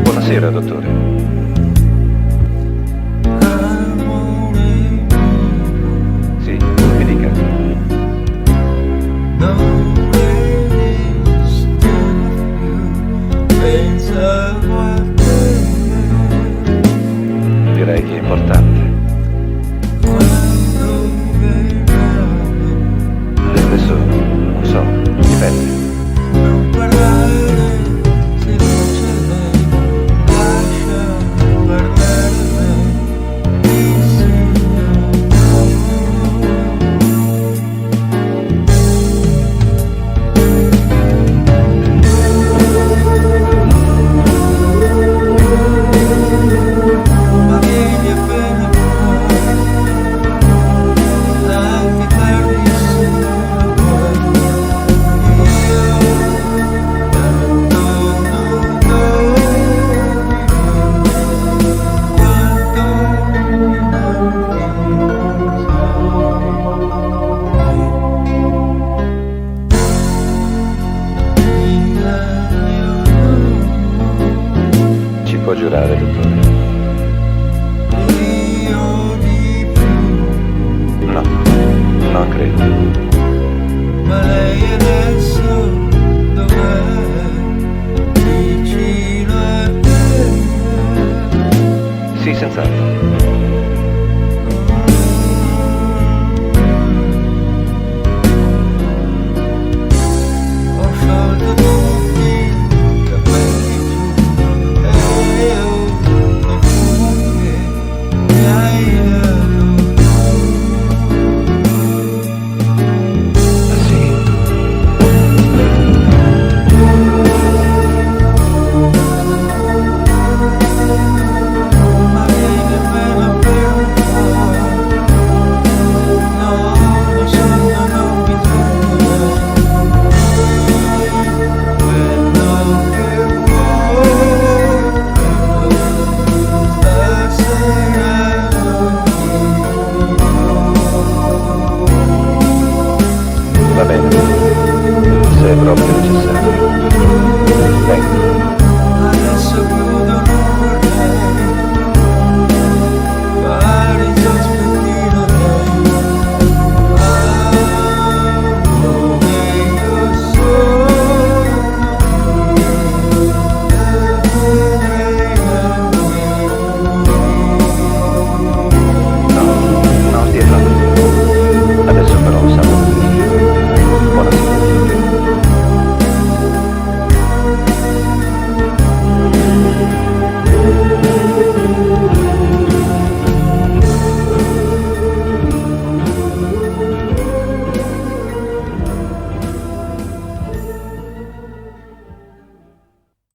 Buonasera, dottore. Sì, mi dica. Direi che è importante. Adesso, non so, dipende. Ci può giurare, dottore? No, non credo. Ma lei adesso dov'è? Vicino a te. Sì, senz'altro. Ho sciolto tutti i capelli giù e ho profumo che mi hai dato. Ah, sì? Ma vieni nemmeno per un po'. No, lo sonno non mi trova. Quello che vuoi, stasera Va bene. Se è proprio necessario.